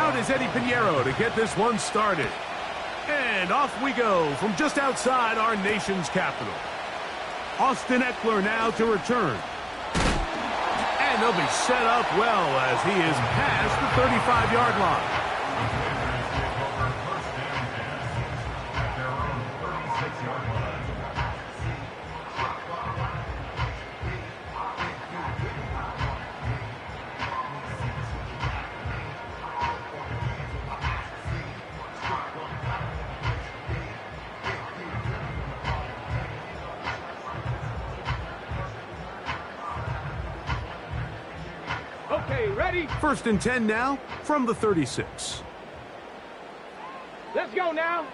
Out is Eddie Pinheiro to get this one started. And off we go from just outside our nation's capital. Austin Eckler now to return. And they'll be set up well as he is past the 35-yard line. Okay, ready? 1st and 10 now from the 36. Let's go now.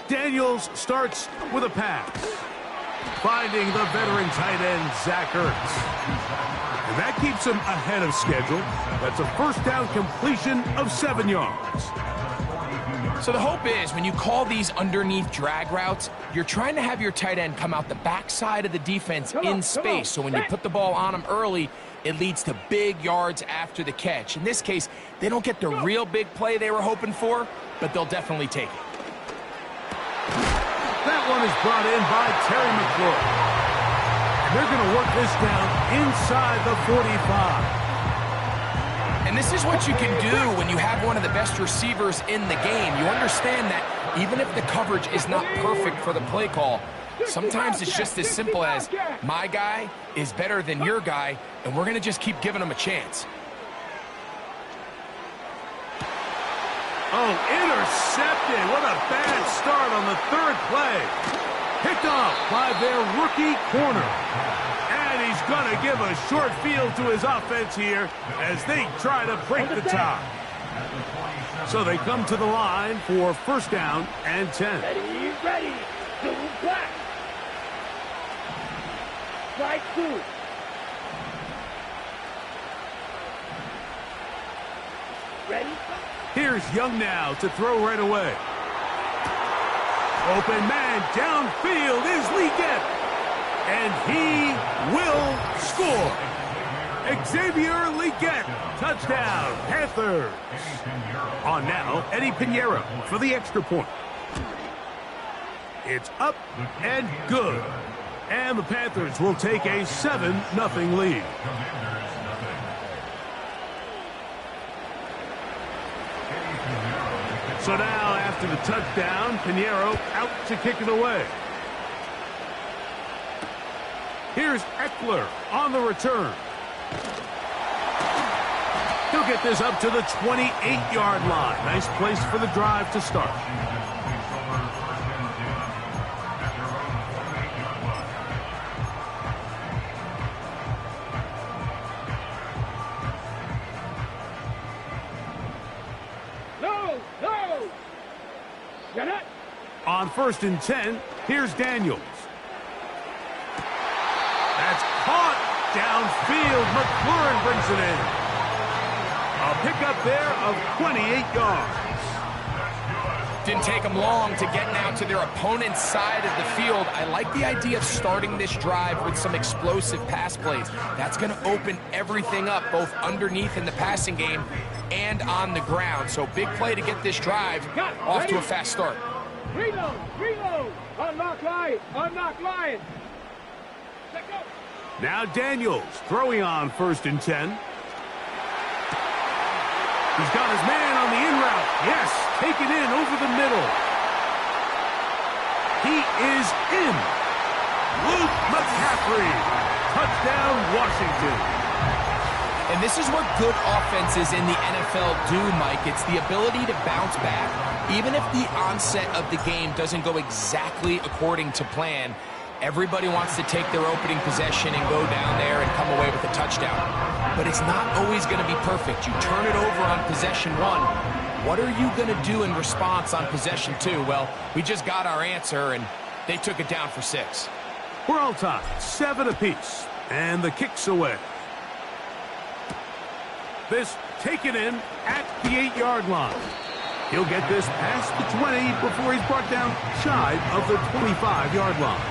Daniels starts with a pass. Finding the veteran tight end, Zach Ertz. And that keeps him ahead of schedule. That's a first down completion of 7 yards. So the hope is when you call these underneath drag routes, you're trying to have your tight end come out the backside of the defense in space. So when you put the ball on him early, it leads to big yards after the catch. In this case, they don't get the real big play they were hoping for, but they'll definitely take it. That one is brought in by Terry McLaurin. And they're going to work this down inside the 45. And this is what you can do when you have one of the best receivers in the game. You understand that even if the coverage is not perfect for the play call, sometimes it's just as simple as my guy is better than your guy, and we're going to just keep giving him a chance. Oh, intercepted. What a bad start on the 3rd play. Picked off by their rookie corner. And he's going to give a short field to his offense here as they try to break the tie. So they come to the line for 1st down and 10. Ready. Two back. Strike 2. Ready? Here's Young now to throw right away. Open man downfield is Leggett. And he will score. Xavier Leggett, touchdown, Panthers. On now, Eddie Pinheiro for the extra point. It's up and good. And the Panthers will take a 7-0 lead. So now, after the touchdown, Pinheiro out to kick it away. Here's Eckler on the return. He'll get this up to the 28-yard line. Nice place for the drive to start. No. Shut up. On 1st and 10, here's Daniels. That's caught downfield. McLaurin brings it in. A pickup there of 28 yards. Didn't take them long to get now to their opponent's side of the field. I like the idea of starting this drive with some explosive pass plays. That's going to open everything up, both underneath in the passing game and on the ground. So big play to get this drive off to a fast start. Reload. Unlock line. Let go. Now Daniels throwing on 1st and 10. He's got his man on the in route. Yes, take it in over the middle. He is in. Luke McCaffrey. Touchdown, Washington. And this is what good offenses in the NFL do, Mike. It's the ability to bounce back, even if the onset of the game doesn't go exactly according to plan. Everybody wants to take their opening possession and go down there and come away with a touchdown. But it's not always going to be perfect. You turn it over on possession 1. What are you going to do in response on possession 2? Well, we just got our answer, and they took it down for 6. We're all tied, 7 apiece, and the kick's away. This taken in at the 8-yard line. He'll get this past the 20 before he's brought down shy of the 25-yard line.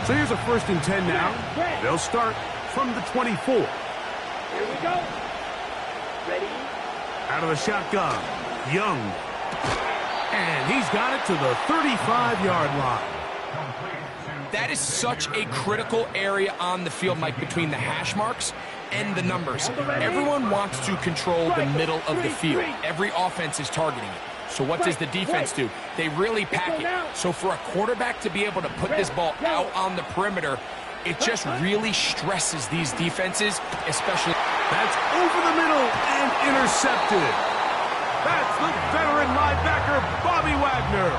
So here's a 1st and 10 now. They'll start from the 24. Here we go. Ready? Out of the shotgun, Young. And he's got it to the 35-yard line. That is such a critical area on the field, Mike, between the hash marks and the numbers. Everyone wants to control the middle of the field. Every offense is targeting it. So what does the defense do? They really pack it. So for a quarterback to be able to put this ball out on the perimeter, it just really stresses these defenses, especially. That's over the middle and intercepted. That's the veteran linebacker, Bobby Wagner.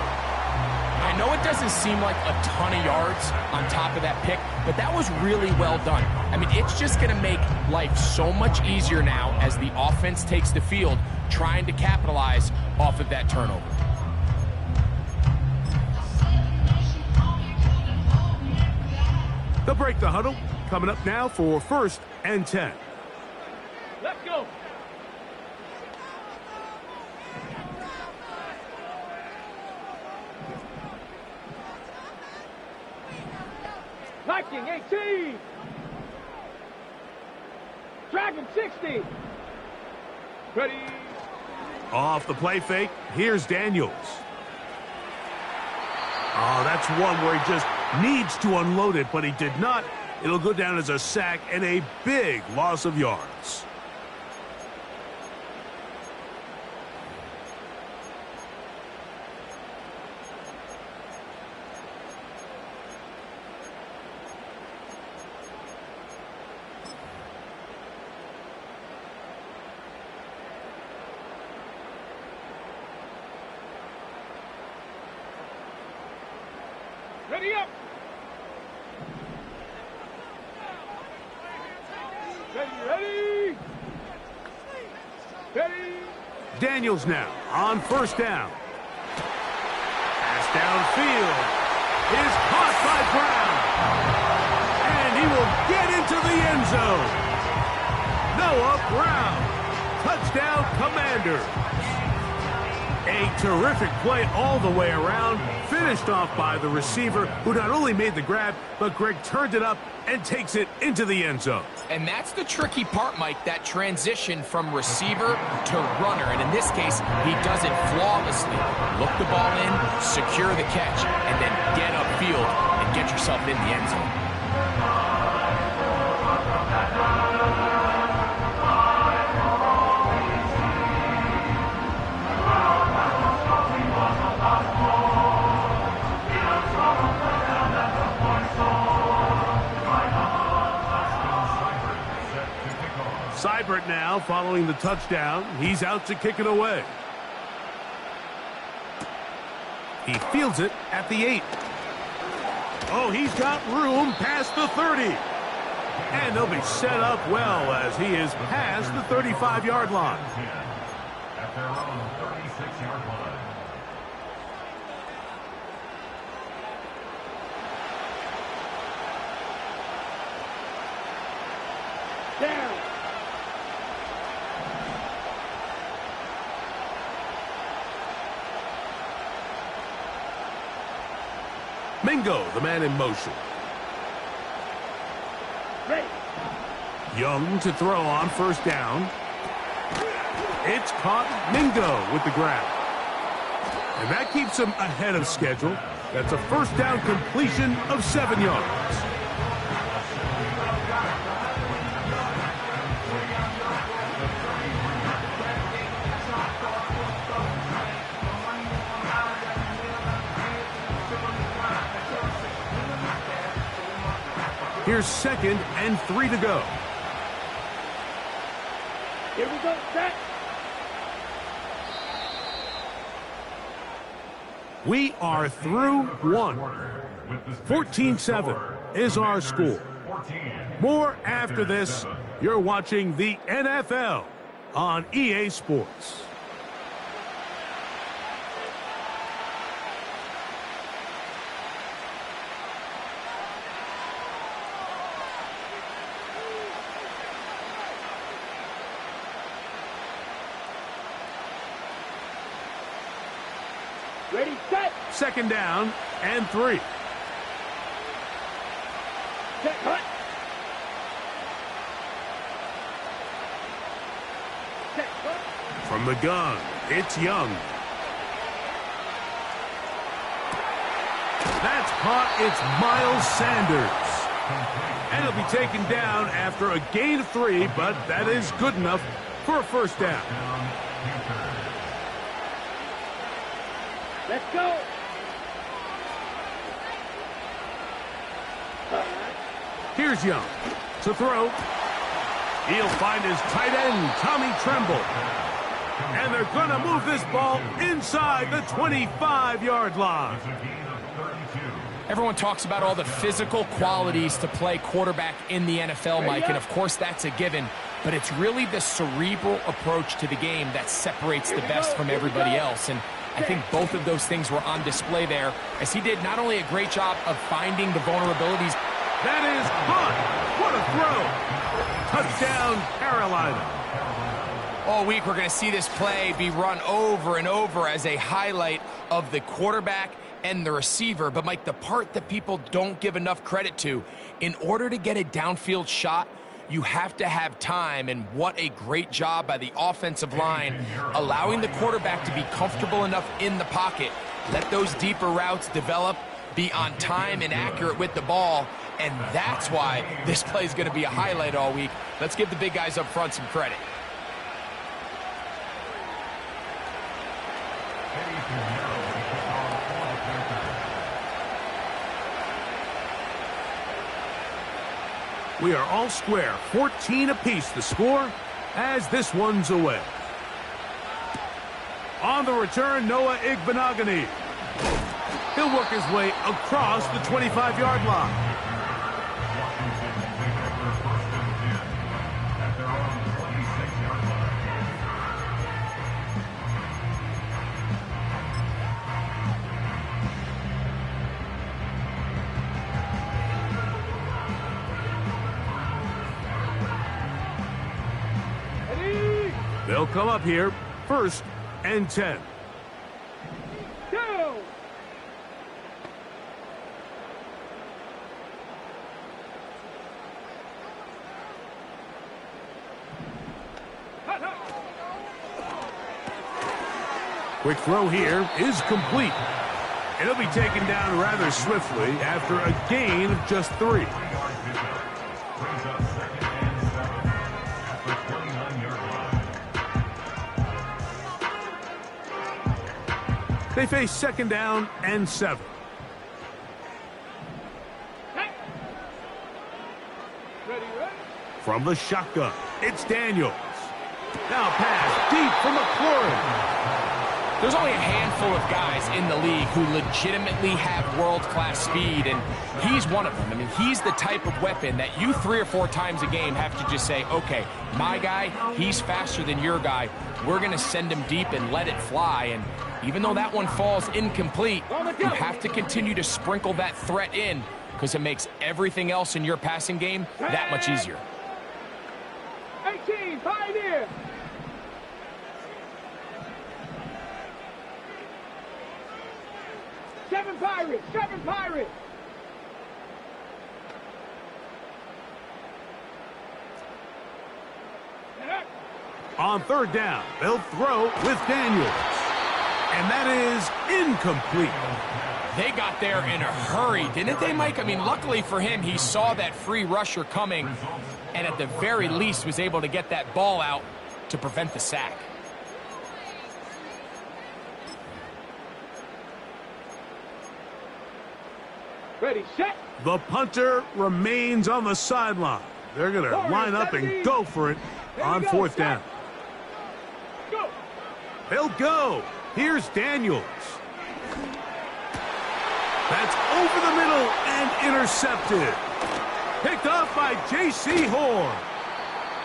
I know it doesn't seem like a ton of yards on top of that pick, but that was really well done. I mean, it's just going to make life so much easier now as the offense takes the field, trying to capitalize off of that turnover. They'll break the huddle. Coming up now for 1st and 10. Let's go. Viking 18. Dragon 60. Ready. Off the play fake, here's Daniels. Oh, that's one where he just needs to unload it, but he did not. It'll go down as a sack and a big loss of yards. Ready up. Ready. Daniels now on 1st down. Pass downfield is caught by Brown. And he will get into the end zone. Noah Brown. Touchdown, Commanders. A terrific play all the way around, finished off by the receiver, who not only made the grab, but Greg turned it up and takes it into the end zone. And that's the tricky part, Mike, that transition from receiver to runner. And in this case, he does it flawlessly. Look the ball in, secure the catch, and then get upfield and get yourself in the end zone. Seibert now following the touchdown. He's out to kick it away. He fields it at the 8. Oh, he's got room past the 30. And they'll be set up well as he is past the 35-yard line. At their own 36-yard line. Down. Mingo, the man in motion. Ready. Young to throw on 1st down. It's caught. Mingo with the grab. And that keeps him ahead of schedule. That's a 1st down completion of 7 yards. Here's 2nd and 3 to go. Here we go. Set. We are through 1. 14-7 is our score. More after this. You're watching the NFL on EA Sports. Ready, set. 2nd down and 3. Set, go. From the gun, it's Young. That's caught. It's Miles Sanders. And he'll be taken down after a gain of 3, but that is good enough for a first down. Let's go. Here's Young to throw. He'll find his tight end, Tommy Tremble. And they're going to move this ball inside the 25-yard line. Everyone talks about all the physical qualities to play quarterback in the NFL, Mike, and of course that's a given, but it's really the cerebral approach to the game that separates the best from everybody else, and I think both of those things were on display there, as he did not only a great job of finding the vulnerabilities. That is caught. What a throw. Touchdown, Carolina. All week we're going to see this play be run over and over as a highlight of the quarterback and the receiver. But, Mike, the part that people don't give enough credit to, in order to get a downfield shot, you have to have time, and what a great job by the offensive line, allowing the quarterback to be comfortable enough in the pocket, let those deeper routes develop, be on time and accurate with the ball, and that's why this play is going to be a highlight all week. Let's give the big guys up front some credit. We are all square, 14 apiece the score as this one's away. On the return, Noah Igbenogany. He'll work his way across the 25-yard line. They'll come up here, 1st and 10. Go. Quick throw here is complete. It'll be taken down rather swiftly after a gain of just 3. They face 2nd down and 7. Ready, ready. From the shotgun, it's Daniels. Now pass deep from McLaurin. There's only a handful of guys in the league who legitimately have world-class speed, and he's one of them. I mean, he's the type of weapon that you 3 or 4 times a game have to just say, okay, my guy, he's faster than your guy. We're going to send him deep and let it fly, and even though that one falls incomplete, you have to continue to sprinkle that threat in because it makes everything else in your passing game that much easier. 18, Pioneer. Seven Pirates. On 3rd down, they'll throw with Daniels. And that is incomplete. They got there in a hurry, didn't they, Mike? I mean, luckily for him, he saw that free rusher coming and at the very least was able to get that ball out to prevent the sack. Ready, set. The punter remains on the sideline. They're going to line up and go for it on 4th down. Go. They'll go. Here's Daniels. That's over the middle and intercepted. Picked off by J.C. Horn.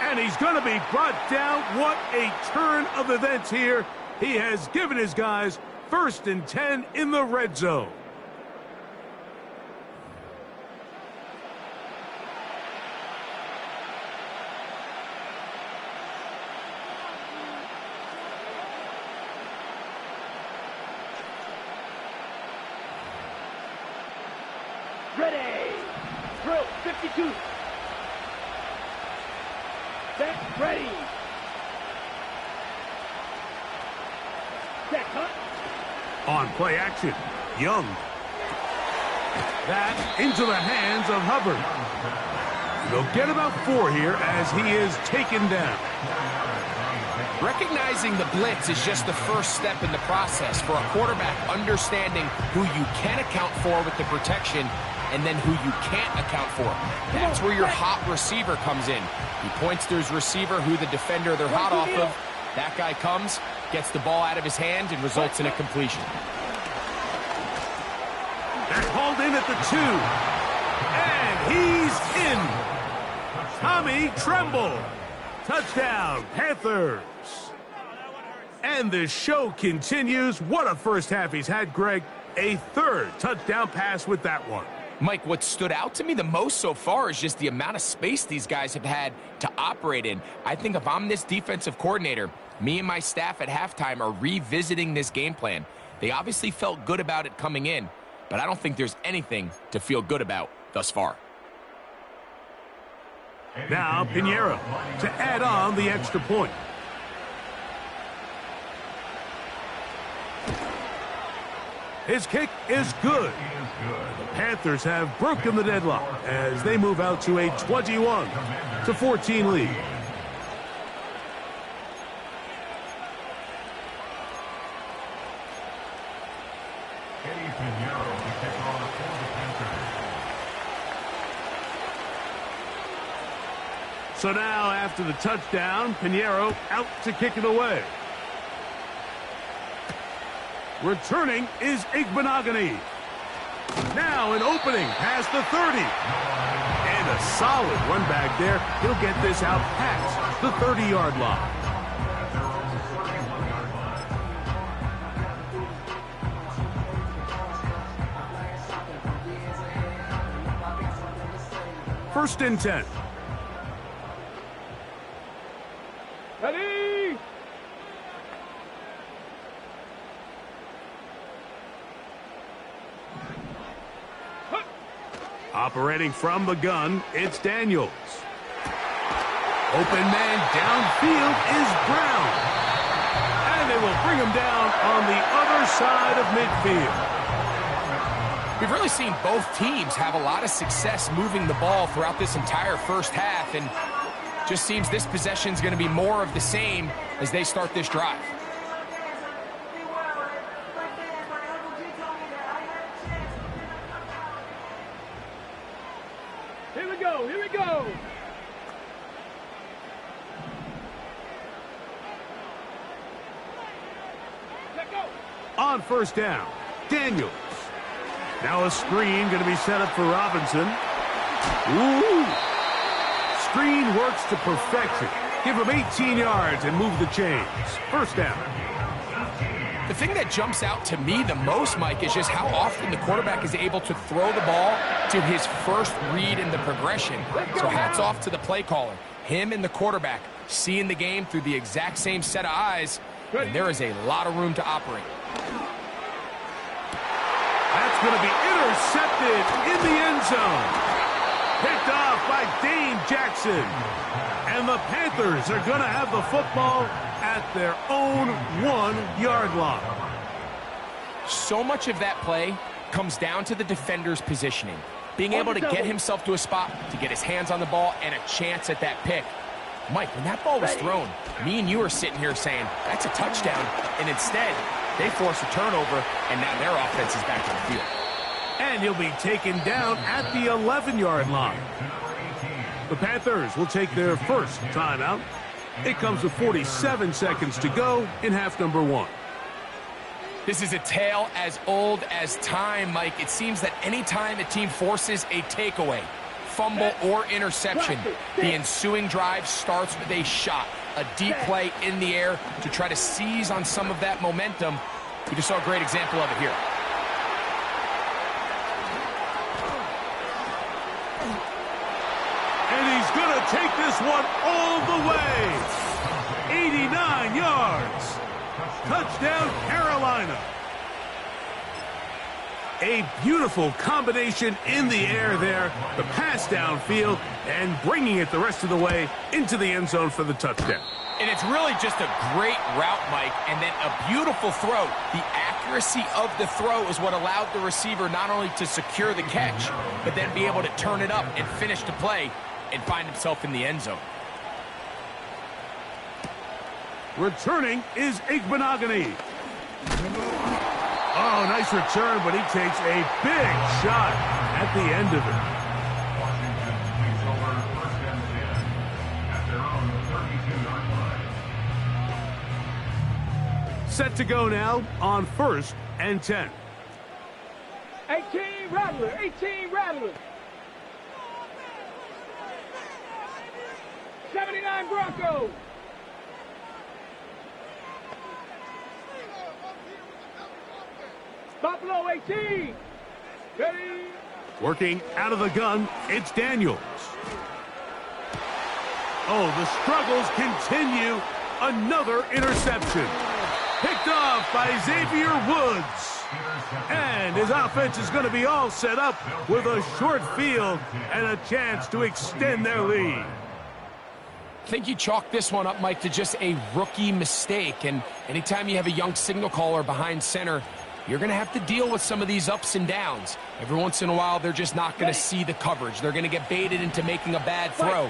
And he's going to be brought down. What a turn of events here. He has given his guys 1st and 10 in the red zone. Ready. Drill, 52. Set, ready. Check, huh? On play action, Young. That into the hands of Hubbard. They'll get about 4 here as he is taken down. Recognizing the blitz is just the first step in the process for a quarterback, understanding who you can account for with the protection and then who you can't account for. That's where your hot receiver comes in. He points to his receiver, who the defender they're hot off of. That guy comes, gets the ball out of his hand, and results in a completion. They're called in at the 2. And he's in. Tommy Tremble. Touchdown, Panthers. And the show continues. What a first half he's had, Greg. A 3rd touchdown pass with that one. Mike, what stood out to me the most so far is just the amount of space these guys have had to operate in. I think if I'm this defensive coordinator, me and my staff at halftime are revisiting this game plan. They obviously felt good about it coming in, but I don't think there's anything to feel good about thus far. Now Pinheiro to add on the extra point. His kick is good. The Panthers have broken the deadlock as they move out to a 21-14 lead. So now, after the touchdown, Pinheiro out to kick it away. Returning is Igbenogany. Now an opening past the 30. And a solid run back there. He'll get this out past the 30-yard line. First and 10. Ready? Operating from the gun, it's Daniels. Open man downfield is Brown. And they will bring him down on the other side of midfield. We've really seen both teams have a lot of success moving the ball throughout this entire first half, and just seems this possession is going to be more of the same as they start this drive. Here we go, here we go. Let go. On first down, Daniels. Now a screen going to be set up for Robinson. Ooh. Screen works to perfection. Give him 18 yards and move the chains. First down. The thing that jumps out to me the most, Mike, is just how often the quarterback is able to throw the ball to his first read in the progression. So hats off to the play caller. Him and the quarterback seeing the game through the exact same set of eyes, and there is a lot of room to operate. That's going to be intercepted in the end zone. Picked off by Dane Jackson. And the Panthers are going to have the football at their own 1-yard line. So much of that play comes down to the defender's positioning. Being able to get himself to a spot, to get his hands on the ball, and a chance at that pick. Mike, when that ball was thrown, me and you are sitting here saying, that's a touchdown. And instead, they force a turnover, and now their offense is back on the field. And he'll be taken down at the 11-yard line. The Panthers will take their first timeout. It comes with 47 seconds to go in half number 1. This is a tale as old as time, Mike. It seems that anytime a team forces a takeaway, fumble, or interception, the ensuing drive starts with a shot, a deep play in the air to try to seize on some of that momentum. We just saw a great example of it here. And he's going to take this one all the way. 89 yards. Touchdown, Carolina. A beautiful combination in the air there, the pass downfield, and bringing it the rest of the way into the end zone for the touchdown. And it's really just a great route, Mike, and then a beautiful throw. The accuracy of the throw is what allowed the receiver not only to secure the catch, but then be able to turn it up and finish the play and find himself in the end zone. Returning is Igbenogany. Oh, nice return, but he takes a big shot at the end of it. Washington takes over first and 10 at their own 32-yard line. Set to go now on first and 10. 18 Rattler, 18 Rattler. 79 Broncos. Buffalo 18. Ready. Working out of the gun, it's Daniels. Oh, the struggles continue. Another interception. Picked off by Xavier Woods. And his offense is going to be all set up with a short field and a chance to extend their lead. I think you chalk this one up, Mike, to just a rookie mistake. And anytime you have a young signal caller behind center, you're going to have to deal with some of these ups and downs. Every once in a while, they're just not going to see the coverage. They're going to get baited into making a bad throw.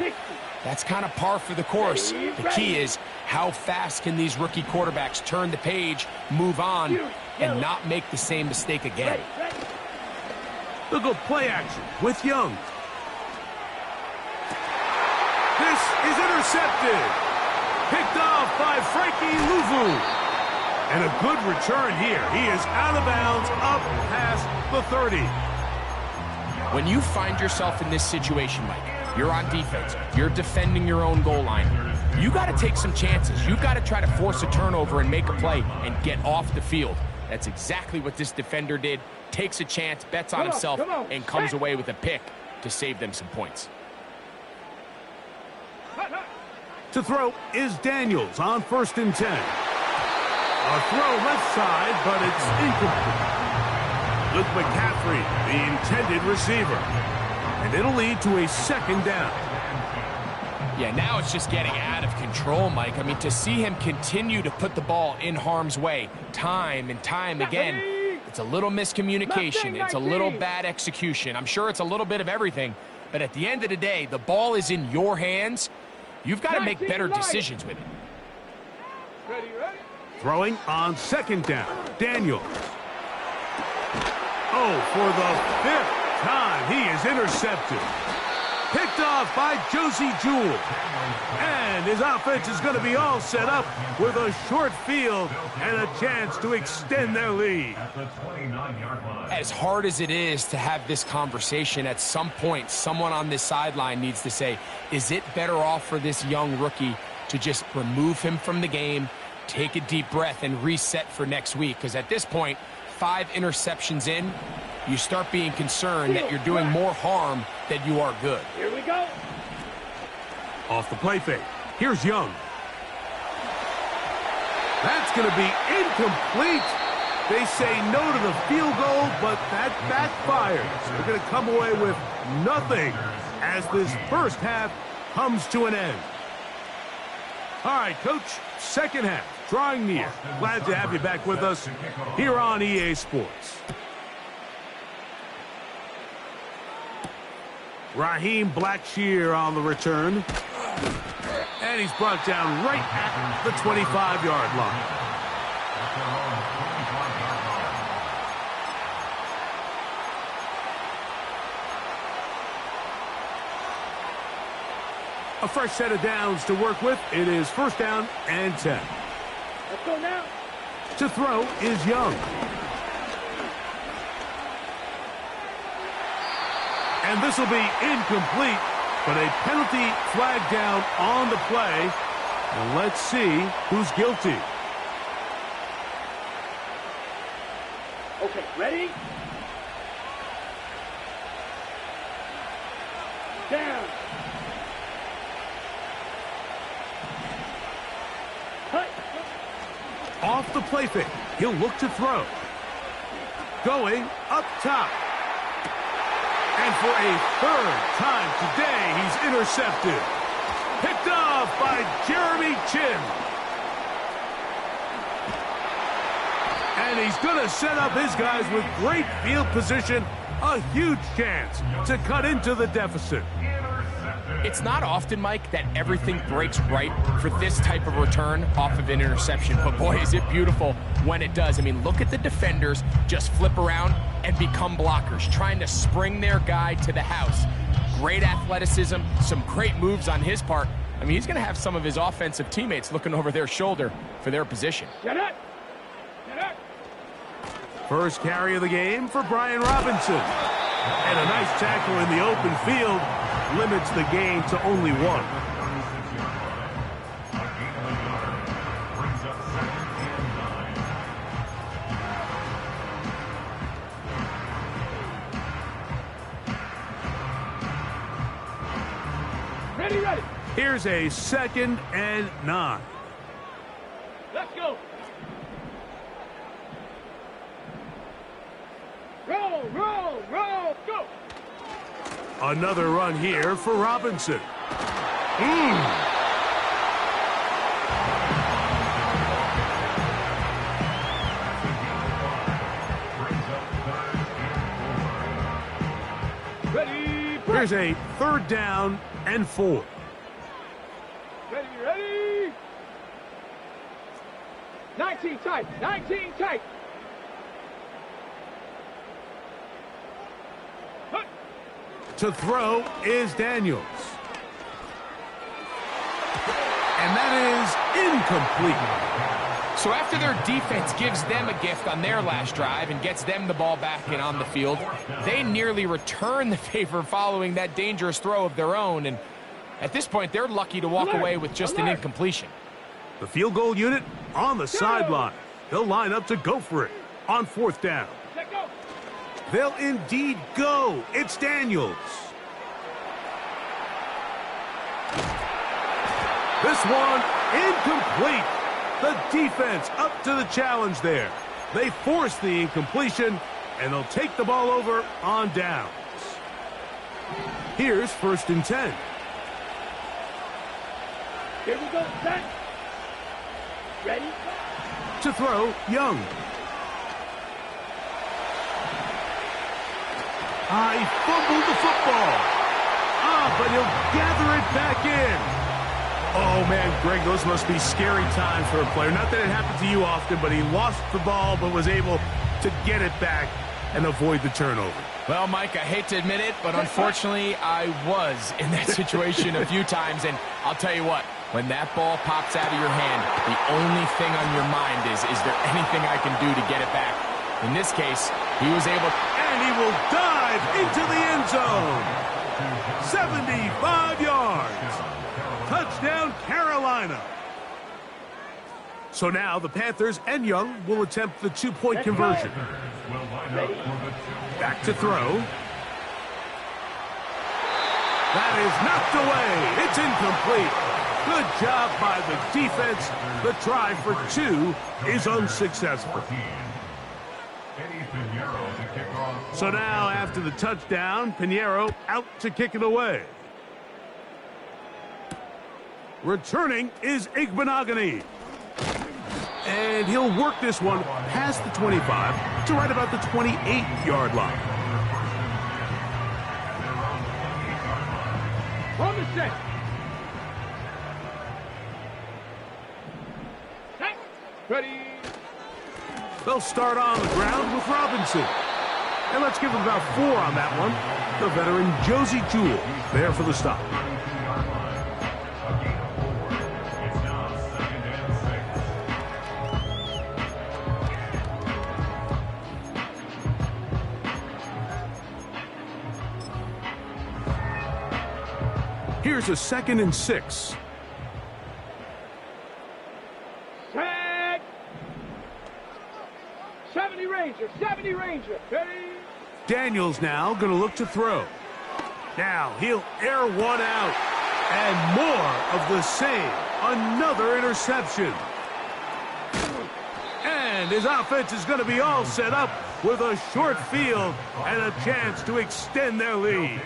That's kind of par for the course. The key is how fast can these rookie quarterbacks turn the page, move on, and not make the same mistake again. Look at play action with Young. This is intercepted. Picked off by Frankie Louvu. And a good return here. He is out of bounds up past the 30. When you find yourself in this situation, Mike, you're on defense, you're defending your own goal line, you got to take some chances. You've got to try to force a turnover and make a play and get off the field. That's exactly what this defender did. Takes a chance, bets on himself, and comes away with a pick to save them some points. To throw is Daniels on first and 10. A throw left side, but it's incomplete. Luke McCaffrey, the intended receiver. And it'll lead to a second down. Yeah, now it's just getting out of control, Mike. I mean, to see him continue to put the ball in harm's way time and time again, it's a little miscommunication. It's a little bad execution. I'm sure it's a little bit of everything. But at the end of the day, the ball is in your hands. You've got to make better decisions with it. Ready. Throwing on second down, Daniels. Oh, for the 5th time, he is intercepted. Picked off by Josie Jewell. And his offense is going to be all set up with a short field and a chance to extend their lead. At the 29-yard line. As hard as it is to have this conversation, at some point, someone on this sideline needs to say, is it better off for this young rookie to just remove him from the game, take a deep breath, and reset for next week? Because at this point, 5 interceptions in, you start being concerned that you're doing more harm than you are good. Here we go. Off the play fake. Here's Young. That's going to be incomplete. They say no to the field goal, but that backfires. They're going to come away with nothing as this first half comes to an end. All right, Coach, second half drawing near. Glad to have you back with us here on EA Sports. Raheem Blackshear on the return. And he's brought down right at the 25-yard line. A fresh set of downs to work with. It is first down and 10. Let's go now. To throw is Young. And this will be incomplete, but a penalty flag down on the play. And let's see who's guilty. Okay, ready? Down. Off the play fake. He'll look to throw. going up top. And for a third time today, he's intercepted. Picked off by Jeremy Chin. And he's going to set up his guys with great field position. A huge chance to cut into the deficit. It's not often, Mike, that everything breaks right for this type of return off of an interception. But boy, is it beautiful when it does. I mean, look at the defenders just flip around and become blockers, trying to spring their guy to the house. Great athleticism, some great moves on his part. I mean, he's going to have some of his offensive teammates looking over their shoulder for their position. Get it! Get it! First carry of the game for Brian Robinson. And a nice tackle in the open field limits the gain to only one. Ready, ready. Here's a 2nd and 9. Let's go. Roll, roll, roll, go. Another run here for Robinson. Ready, Here's a 3rd down and 4. ready, ready. 19 tight, 19 tight. Hut. To throw is Daniels. And that is incomplete. So after their defense gives them a gift on their last drive and gets them the ball back and on the field, they nearly return the favor following that dangerous throw of their own. And at this point, they're lucky to walk away with just an incompletion. The field goal unit on the sideline. They'll line up to go for it on 4th down. Let go. They'll indeed go. It's Daniels. This one incomplete. The defense up to the challenge there. They force the incompletion, and they'll take the ball over on downs. Here's 1st and 10. Here we go, set. Ready. To throw, Young. He fumbled the football. But he'll gather it back in. Oh, man, Greg, those must be scary times for a player. Not that it happened to you often, but he lost the ball but was able to get it back and avoid the turnover. Well, Mike, I hate to admit it, but unfortunately, I was in that situation a few times. And I'll tell you what, when that ball pops out of your hand, the only thing on your mind is there anything I can do to get it back? In this case, he was able, and he will dive into the end zone. 75 yards. Touchdown, Carolina. So now the Panthers and Young will attempt the 2-point conversion. Back to throw. That is knocked away. It's incomplete. Good job by the defense. The try for 2 is unsuccessful. So now after the touchdown, Pinheiro out to kick it away. Returning is Igbenogany. And he'll work this one past the 25 to right about the 28-yard line. On the set. Set. Ready. They'll start on the ground with Robinson. And let's give him about 4 on that one. The veteran Josie Jewell there for the stop. Here's a 2nd and 6. Set. 70 Ranger, 70 Ranger. Ready. Daniels now going to look to throw. Now he'll air one out. And more of the same. Another interception. And his offense is going to be all set up with a short field and a chance to extend their lead.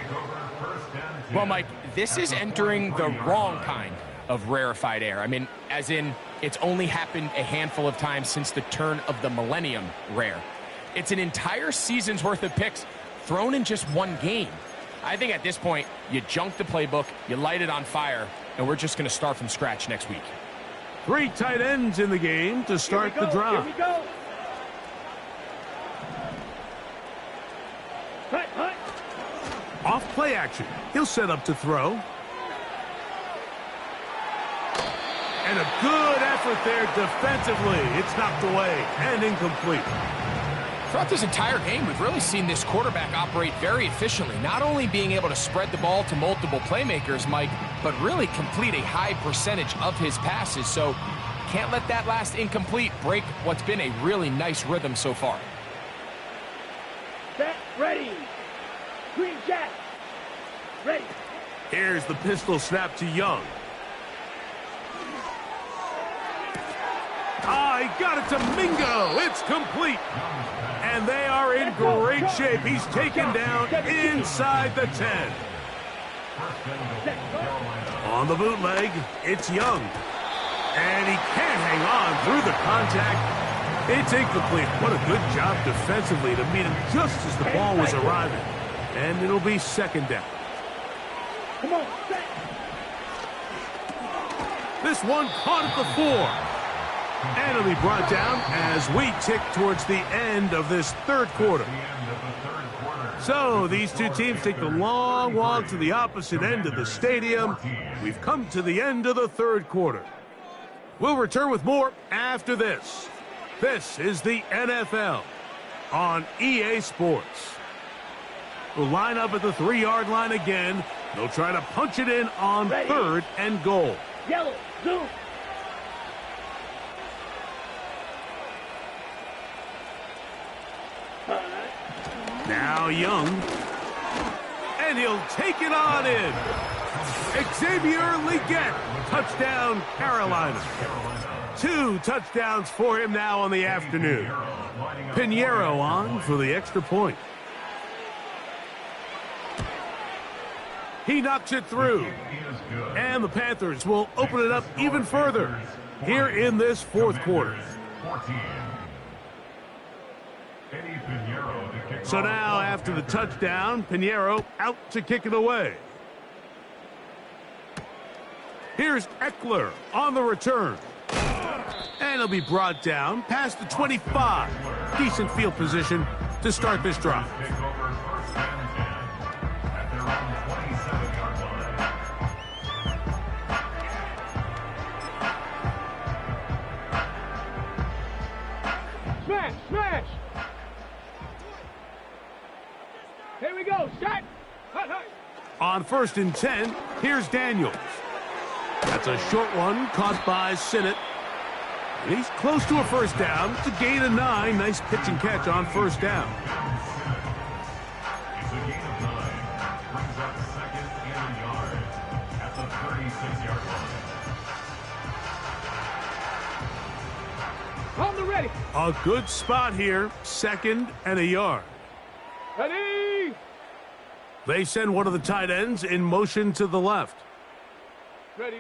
Well, Mike, this is entering the wrong kind of rarefied air. I mean, as in, it's only happened a handful of times since the turn of the millennium rare. It's an entire season's worth of picks thrown in just one game. I think at this point, you junk the playbook, you light it on fire, and we're just going to start from scratch next week. 3 tight ends in the game to start the drive. Here we go. Hut. Off play action. He'll set up to throw. And a good effort there defensively. It's knocked away and incomplete. Throughout this entire game, we've really seen this quarterback operate very efficiently, not only being able to spread the ball to multiple playmakers, Mike, but really complete a high percentage of his passes. So can't let that last incomplete break what's been a really nice rhythm so far. Set, ready. Green Jack. Ready. Here's the pistol snap to Young. He got it to Mingo. It's complete. And they are in great shape. He's taken down inside the 10. On the bootleg, it's Young. And he can't hang on through the contact. It's incomplete. What a good job defensively to meet him just as the ball was arriving. And it'll be second down. Come on, set. This one caught at the 4. And it'll be brought down as we tick towards the end of this third quarter. So these two teams take the long walk to the opposite end of the stadium. We've come to the end of the third quarter. We'll return with more after this. This is the NFL on EA Sports. We'll line up at the 3-yard line again. They'll try to punch it in on third and goal. Yellow, zoom. Now Young. And he'll take it on in. Xavier Legette. Touchdown, Carolina. 2 touchdowns for him now on the afternoon. Pinheiro on for the extra point. He knocks it through. And the Panthers will open it up even further here in this fourth quarter. So now, after the touchdown, Pinheiro out to kick it away. Here's Eckler on the return. And he'll be brought down past the 25. Decent field position to start this drive. Smash! Here we go, set! Hut. On 1st and 10, here's Daniels. That's a short one caught by Sinnott. And he's close to a first down. It's a gain of 9. Nice pitch and catch on first down. It's a gain of 9. Brings up second and yard at the 36-yard line. On the ready. A good spot here. 2nd and a yard. Ready. They send one of the tight ends in motion to the left. Ready.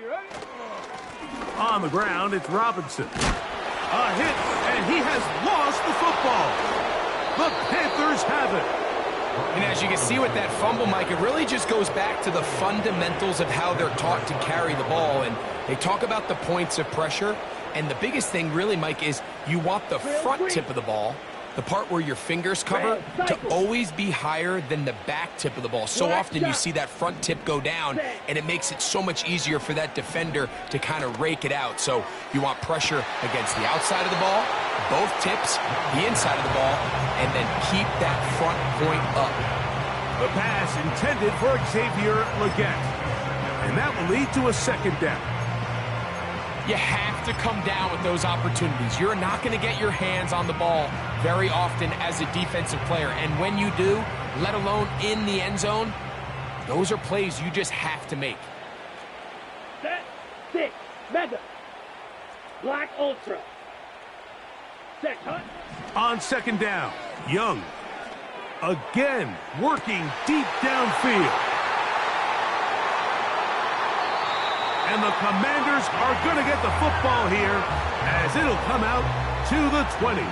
On the ground, it's Robinson. A hit, and he has lost the football. The Panthers have it. And as you can see with that fumble, Mike, it really just goes back to the fundamentals of how they're taught to carry the ball. And they talk about the points of pressure. And the biggest thing really, Mike, is you want the front tip of the ball, the part where your fingers cover, to always be higher than the back tip of the ball. So often you see that front tip go down, and it makes it so much easier for that defender to kind of rake it out. So you want pressure against the outside of the ball, both tips, the inside of the ball, and then keep that front point up. The pass intended for Xavier Legette. And that will lead to a second down. You have to come down with those opportunities. You're not going to get your hands on the ball very often as a defensive player. And when you do, let alone in the end zone, those are plays you just have to make. Set. 6. Mega. Black Ultra. Set. Hut. On 2nd down, Young. Again, working deep downfield. And the Commanders are going to get the football here as it'll come out to the 20.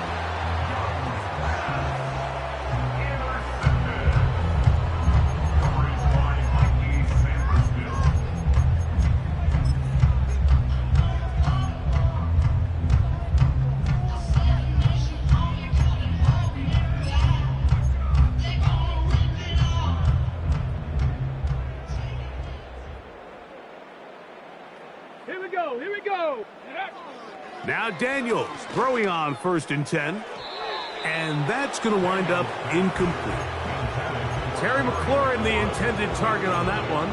Here we go. Now Daniels throwing on 1st and 10. And that's going to wind up incomplete. Terry McLaurin, the intended target on that one.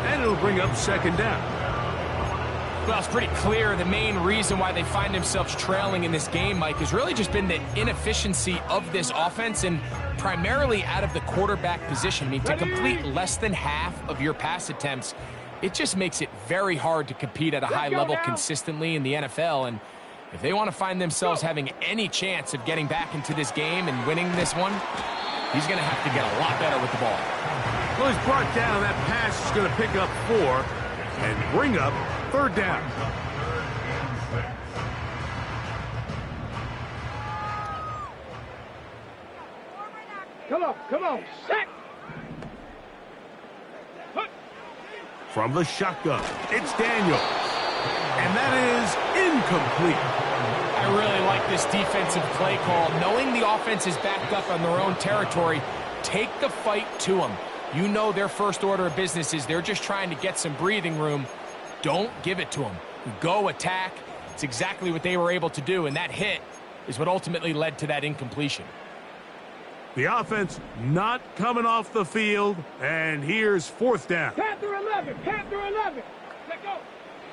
And it'll bring up 2nd down. Well, it's pretty clear the main reason why they find themselves trailing in this game, Mike, has really just been the inefficiency of this offense and primarily out of the quarterback position. I mean, to complete less than half of your pass attempts, it just makes it very hard to compete at a high level consistently in the NFL. And if they want to find themselves having any chance of getting back into this game and winning this one, he's going to have to get a lot better with the ball. Well, he's brought down. That pass is going to pick up 4 and bring up 3rd down. Come on, set. From the shotgun, it's Daniels. And that is incomplete. I really like this defensive play call. Knowing the offense is backed up on their own territory, take the fight to them. You know their first order of business is they're just trying to get some breathing room. Don't give it to them. Go attack. It's exactly what they were able to do, and that hit is what ultimately led to that incompletion. The offense not coming off the field, and here's 4th down. Panther 11. Let go.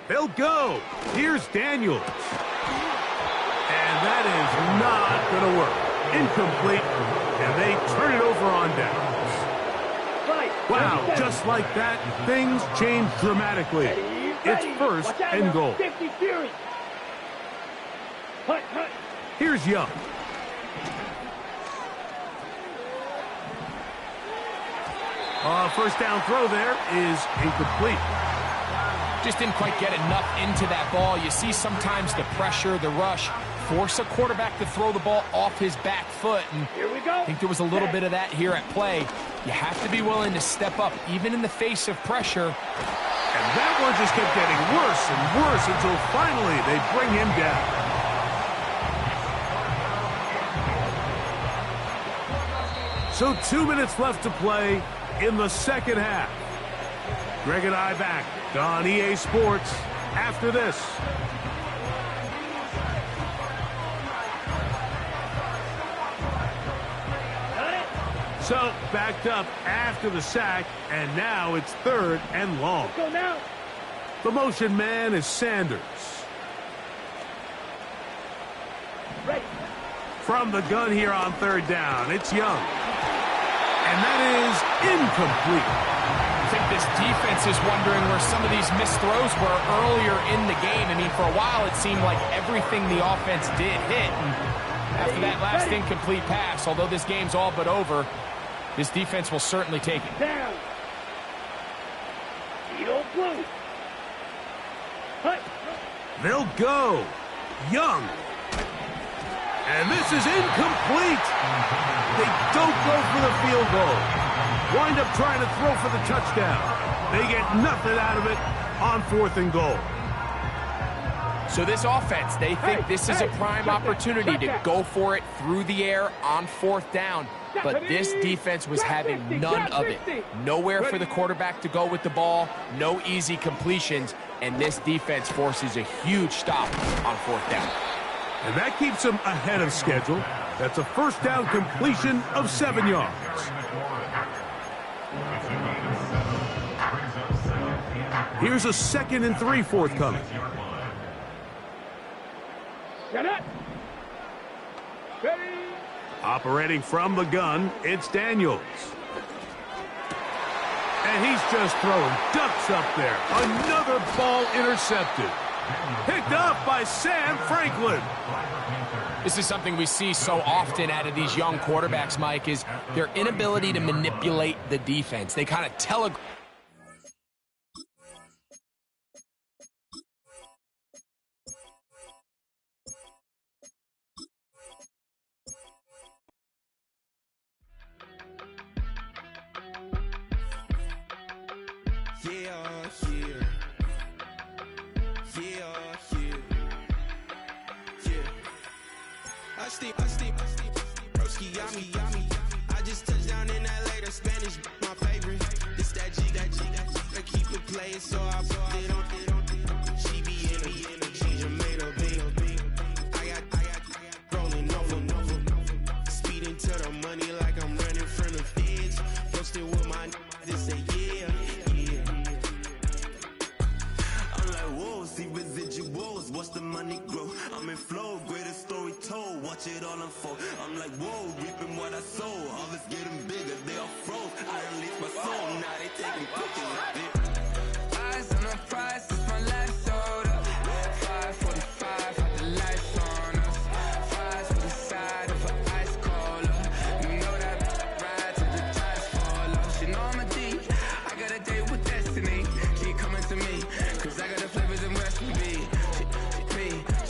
They'll go. Here's Daniels. And that is not going to work. Incomplete, and they turn it over on downs. Wow, just like that, things change dramatically. It's 1st and goal. 50 Fury. Hut. Here's Young. First down throw there is incomplete. Just didn't quite get enough into that ball. You see sometimes the pressure, the rush, force a quarterback to throw the ball off his back foot. And Here we go. I think there was a little bit of that here at play. You have to be willing to step up, even in the face of pressure. And that one just kept getting worse and worse until finally they bring him down. So 2 minutes left to play in the 2nd half. Greg and I back on EA Sports after this. So backed up after the sack, and now it's 3rd and long. Let's go now. The motion man is Sanders. Ready. From the gun here on 3rd down, it's Young. And that is incomplete. I think this defense is wondering where some of these missed throws were earlier in the game. I mean, for a while it seemed like everything the offense did hit. And after that last incomplete pass, although this game's all but over, this defense will certainly take it. Down. Eagle blue. Hut. They'll go. Young. And this is incomplete. They don't go for the field goal. Wind up trying to throw for the touchdown. They get nothing out of it on 4th and goal. So this offense, they think this is a prime opportunity to go for it through the air on 4th down. But this defense was having none of it. Nowhere for the quarterback to go with the ball, no easy completions, and this defense forces a huge stop on 4th down. And that keeps them ahead of schedule. That's a 1st down completion of 7 yards. Here's a 2nd and 3 forthcoming. Get it. Ready. Operating from the gun, it's Daniels. And he's just throwing ducks up there. Another ball intercepted. Picked up by Sam Franklin. This is something we see so often out of these young quarterbacks, Mike, is their inability to manipulate the defense. They kind of telegraph. I just touched down in LA, the Spanish, my favorite. This that G, I keep it playing, so I put it on. She be in a she just made a big. I got rolling over, speeding to the money like I'm running from the feds. Posted with my they say yeah. I'm like, whoa, see residuals, watch the money grow. I'm in flow, greatest story told, watch it all unfold. I'm like, whoa, reaping what I sow. Harvest getting bigger, they all froze. I release my soul, now they taking pictures of it. Eyes on the prize, it's my life sold up. 5:45, had the lights on us. Fries with the side of an ice cola. You know that ride till the tires fall off. She know I'm a D, I got a date with destiny. She coming to me, cause I got the flavors and recipe.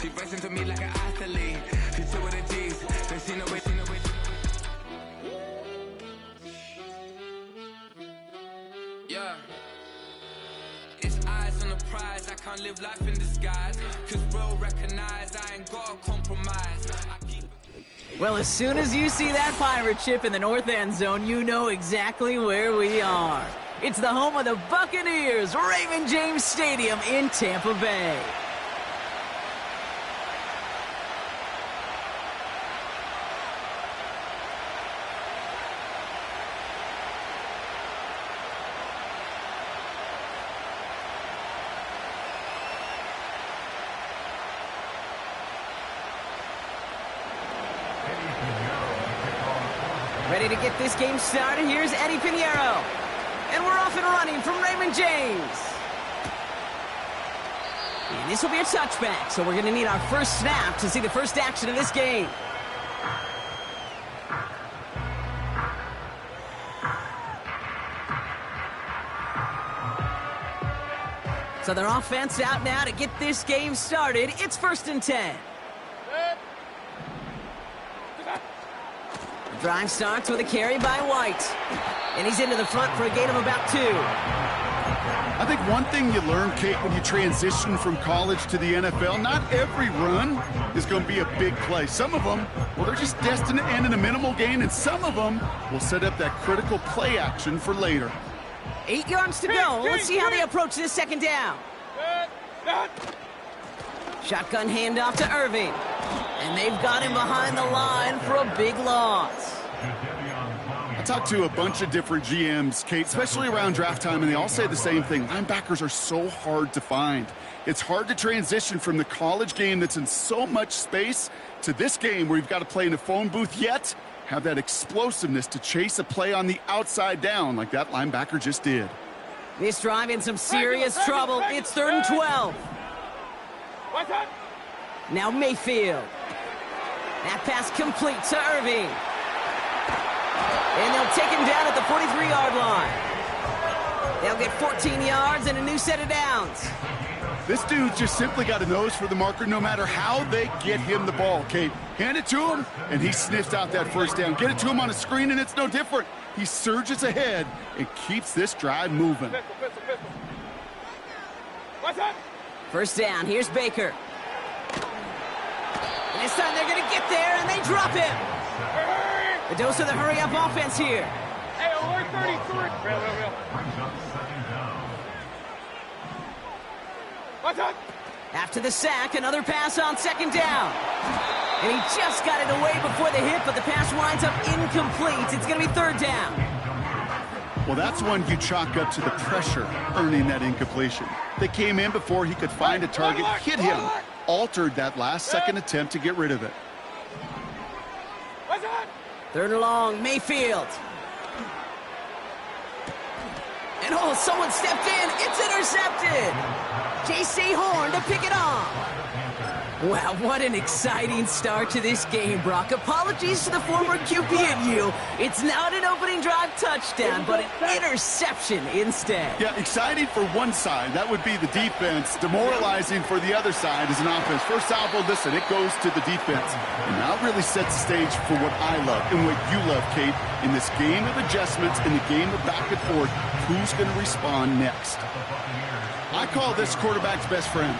She racing to me like an athlete. She two with the G's, then she know it. Yeah. It's eyes on the prize, I can't live life in disguise. Cause bro recognize I ain't gotta compromise. Well, as soon as you see that pirate ship in the north end zone, you know exactly where we are. It's the home of the Buccaneers, Raymond James Stadium in Tampa Bay. Ready to get this game started. Here's Eddie Pinheiro. And we're off and running from Raymond James. And this will be a touchback, so we're going to need our first snap to see the first action of this game. So their offense out now to get this game started. It's 1st and 10. The drive starts with a carry by White. And he's into the front for a gain of about 2. I think one thing you learn, Kate, when you transition from college to the NFL, not every run is going to be a big play. Some of them, well, they're just destined to end in a minimal gain, and some of them will set up that critical play action for later. 8 yards to go. Let's see how they approach this second down. Shotgun handoff to Irving. And they've got him behind the line for a big loss. I talked to a bunch of different GMs, Kate, especially around draft time, and they all say the same thing. Linebackers are so hard to find. It's hard to transition from the college game that's in so much space to this game where you've got to play in a phone booth, yet have that explosiveness to chase a play on the outside down like that linebacker just did. This drive in some serious trouble. It's 3rd and 12. Now Mayfield. That pass complete to Irving. And they'll take him down at the 43-yard line. They'll get 14 yards and a new set of downs. This dude's just simply got a nose for the marker no matter how they get him the ball, Kate. Hand it to him, and he sniffs out that first down. Get it to him on a screen, and it's no different. He surges ahead and keeps this drive moving. First down, here's Baker. And this time they're going to get there, and they drop him. The dose of the hurry-up offense here. Hey, alert 33. Real. After the sack, another pass on 2nd down. And he just got it away before the hit, but the pass winds up incomplete. It's going to be 3rd down. Well, that's one you chalk up to the pressure earning that incompletion. They came in before he could find a target, hit him, altered that last-second attempt to get rid of it. 3rd and long, Mayfield. And someone stepped in. It's intercepted. J.C. Horn to pick it off. Wow, what an exciting start to this game, Brock. Apologies to the former QB and you. It's not an opening drive touchdown, but an interception instead. Yeah, exciting for one side. That would be the defense. Demoralizing for the other side as an offense. First salvo, listen, it goes to the defense. And now it really sets the stage for what I love and what you love, Kate. In this game of adjustments, in the game of back and forth, who's going to respond next? I call this quarterback's best friend.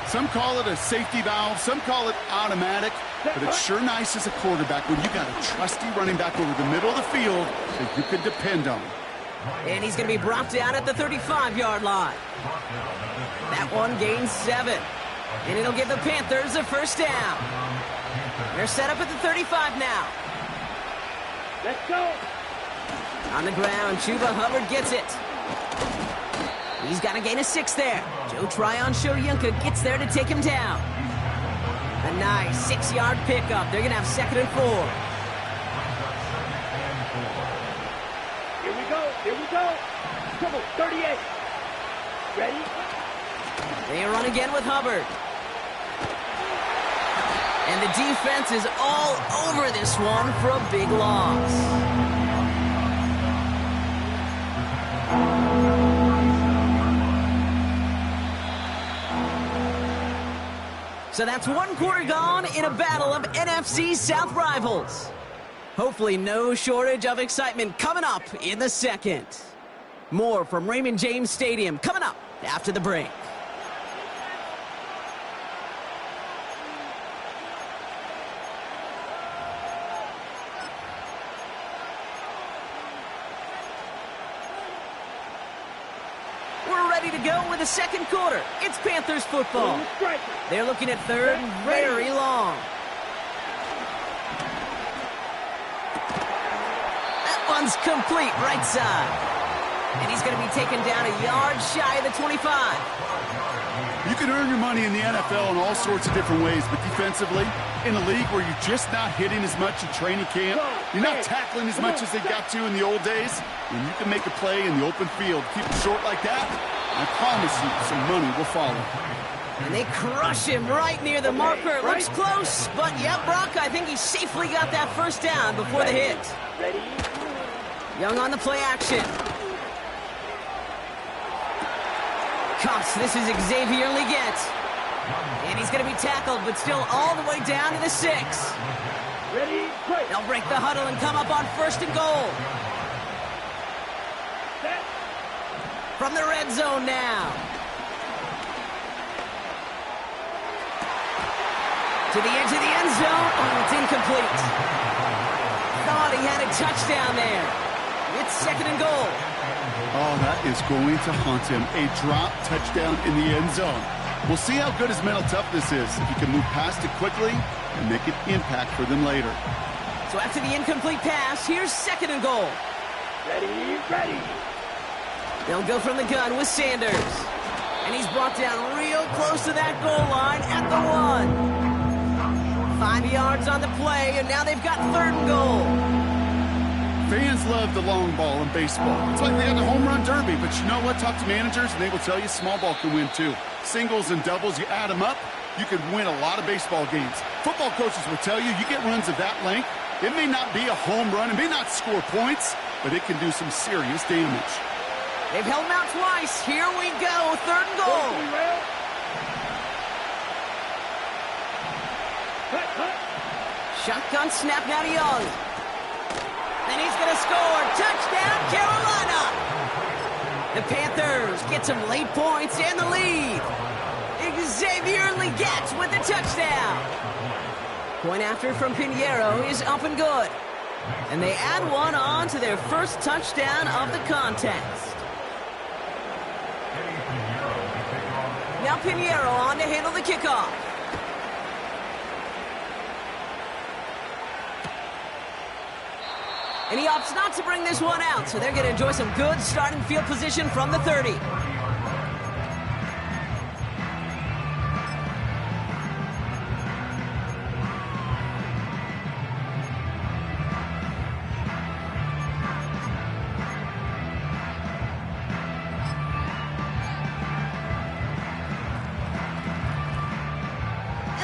Some call it a safety valve, some call it automatic, but it's sure nice as a quarterback when you got a trusty running back over the middle of the field that you can depend on. And he's going to be brought down at the 35-yard line. That one gains 7. And it'll give the Panthers a first down. They're set up at the 35 now. Let's go. On the ground, Chuba Hubbard gets it. He's got to gain a 6 there. Joe Tryon-Shoyinka gets there to take him down. A nice 6-yard pickup. They're going to have 2nd and 4. Here we go. Here we go. Come on, 38. Ready? They run again with Hubbard. And the defense is all over this one for a big loss. So that's 1 quarter gone in a battle of NFC South rivals. Hopefully no shortage of excitement coming up in the second. More from Raymond James Stadium coming up after the break. To go with the second quarter. It's Panthers football. They're looking at 3rd and very long. That one's complete right side. And he's going to be taken down a yard shy of the 25. You can earn your money in the NFL in all sorts of different ways, but defensively, in a league where you're just not hitting as much in training camp, you're not tackling as much as they got to in the old days, and you can make a play in the open field. Keep it short like that, I promise you some money will follow. And they crush him right near the marker. It looks close, but yeah, Brock, I think he safely got that first down before the hit. Young on the play action. Cuffs, this is Xavier Leggett. And he's going to be tackled, but still all the way down to the 6. Ready, break. They'll break the huddle and come up on 1st and goal. Set. From the red zone now. To the edge of the end zone. Oh, it's incomplete. Thought he had a touchdown there. It's 2nd and goal. Oh, that is going to haunt him. A drop touchdown in the end zone. We'll see how good his mental toughness is, if he can move past it quickly and make an impact for them later. So after the incomplete pass, here's 2nd and goal. Ready, ready. They'll go from the gun with Sanders. And he's brought down real close to that goal line at the 1. 5 yards on the play, and now they've got 3rd and goal. Fans love the long ball in baseball. It's like they had the home run derby, but you know what? Talk to managers, and they will tell you small ball can win too. Singles and doubles, you add them up, you can win a lot of baseball games. Football coaches will tell you, you get runs of that length, it may not be a home run, it may not score points, but it can do some serious damage. They've held him out twice. Here we go, 3rd and goal. Shotgun snap now to Young. And he's going to score. Touchdown, Carolina. The Panthers get some late points and the lead. Xavier Leggett with the touchdown. Point after from Pinheiro is up and good. And they add one on to their first touchdown of the contest. Now Pinheiro on to handle the kickoff. And he opts not to bring this one out, so they're going to enjoy some good starting field position from the 30.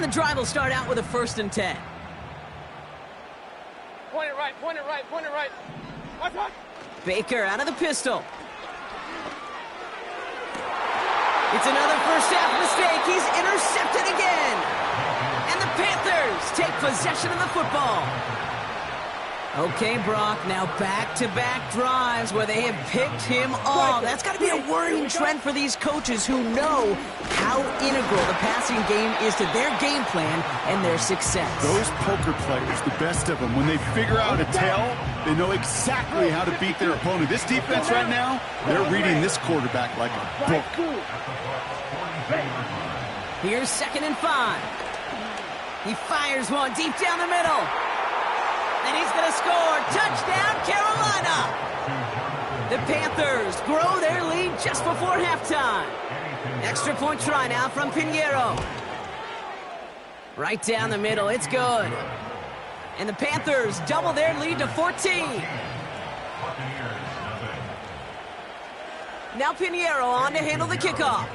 drive will start out with a 1st and 10. Point it right, point it right, point it right. Watch. Baker out of the pistol. It's another first half mistake. He's intercepted again. And the Panthers take possession of the football. Okay, Brock, now back-to-back drives where they have picked him off. That's got to be a worrying trend for these coaches who know how integral the passing game is to their game plan and their success. Those poker players, the best of them, when they figure out a tell, they know exactly how to beat their opponent. This defense right now, they're reading this quarterback like a book. Here's 2nd and 5. He fires one deep down the middle. And he's going to score. Touchdown, Carolina. The Panthers grow their lead just before halftime. Extra point try now from Pinheiro. Right down the middle. It's good. And the Panthers double their lead to 14. Now Pinheiro on to handle the kickoff.